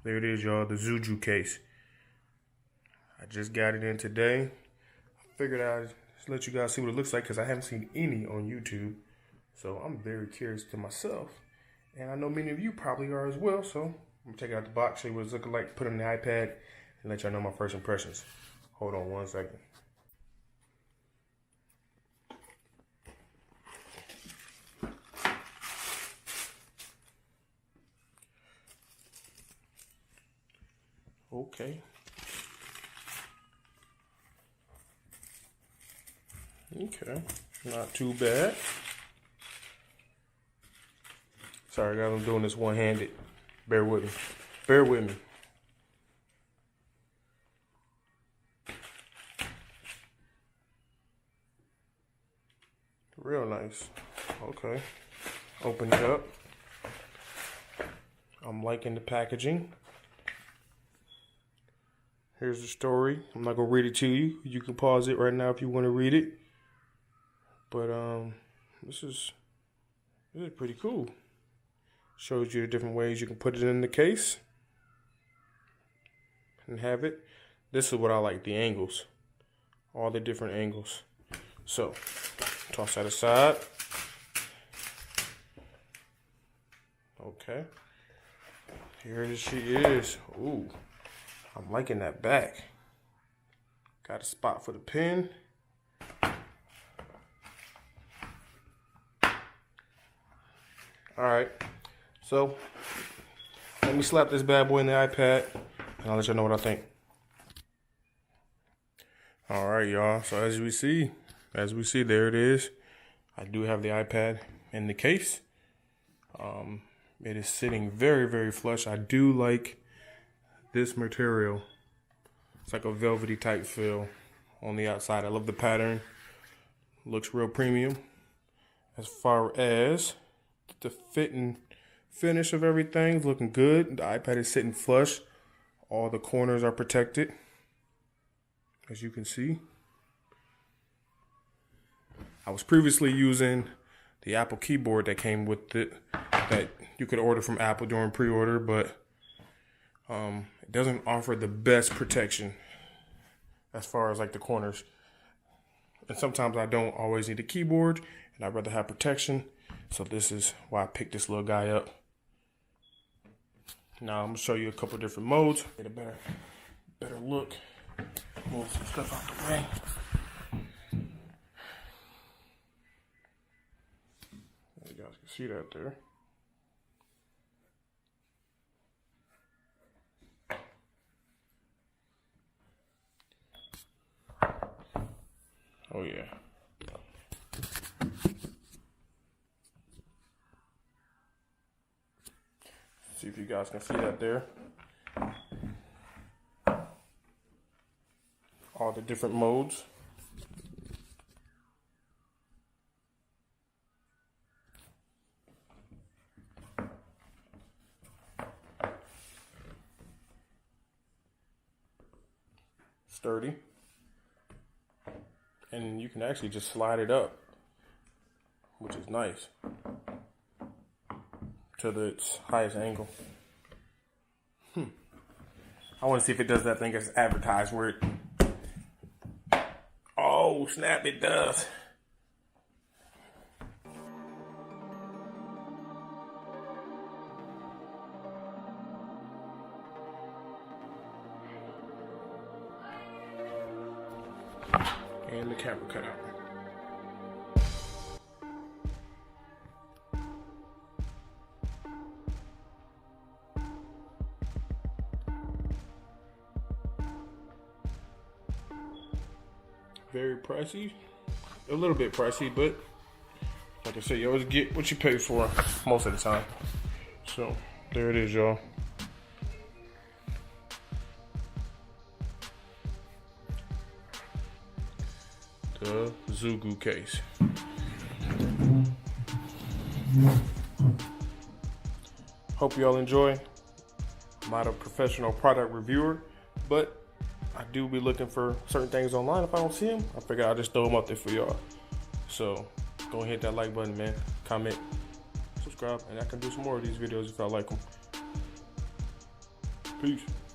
there it is, y'all, the Zugu case. I just got it in today. I figured I'd just let you guys see what it looks like because I haven't seen any on YouTube. So I'm very curious to myself. And I know many of you probably are as well. So I'm going to take it out the box, show you what it's looking like, put it on the iPad, and let y'all know my first impressions. Hold on one second. Okay. Okay, not too bad. Sorry guys, I'm doing this one-handed. Bear with me. Bear with me. Real nice. Okay. Open it up. I'm liking the packaging. Here's the story. I'm not gonna read it to you. You can pause it right now if you want to read it. But this is pretty cool. Shows you the different ways you can put it in the case and have it. This is what I like, the angles. All the different angles. So, toss that aside. Okay. Here she is. Ooh. I'm liking that back. Got a spot for the pen. Alright, so let me slap this bad boy in the iPad and I'll let y'all know what I think. Alright y'all, so as we see, there it is. I do have the iPad in the case. It is sitting very, very flush. I do like this material. It's like a velvety type feel on the outside. I love the pattern. Looks real premium. As far as the fit and finish of everything, looking good. The iPad is sitting flush. All the corners are protected, as you can see. I was previously using the Apple keyboard that came with it, that you could order from Apple during pre-order, but it doesn't offer the best protection as far as like the corners. And sometimes I don't always need a keyboard, and I'd rather have protection. So this is why I picked this little guy up. Now I'm gonna show you a couple different modes. Get a better look. Move some stuff out the way. You guys can see that there. Oh yeah. See if you guys can see that there. All the different modes. Sturdy. And you can actually just slide it up, which is nice, to its highest angle. I want to see if it does that thing as advertised where it... Oh, snap, it does. And the camera cut out. Very pricey, a little bit pricey, but like I said, you always get what you pay for most of the time. So there it is, y'all. The Zugu case. Hope y'all enjoy. I'm not a professional product reviewer, but I do be looking for certain things online. If I don't see them, I figure I'll just throw them up there for y'all. So go and hit that like button, man. Comment, subscribe, and I can do some more of these videos if I like them. Peace.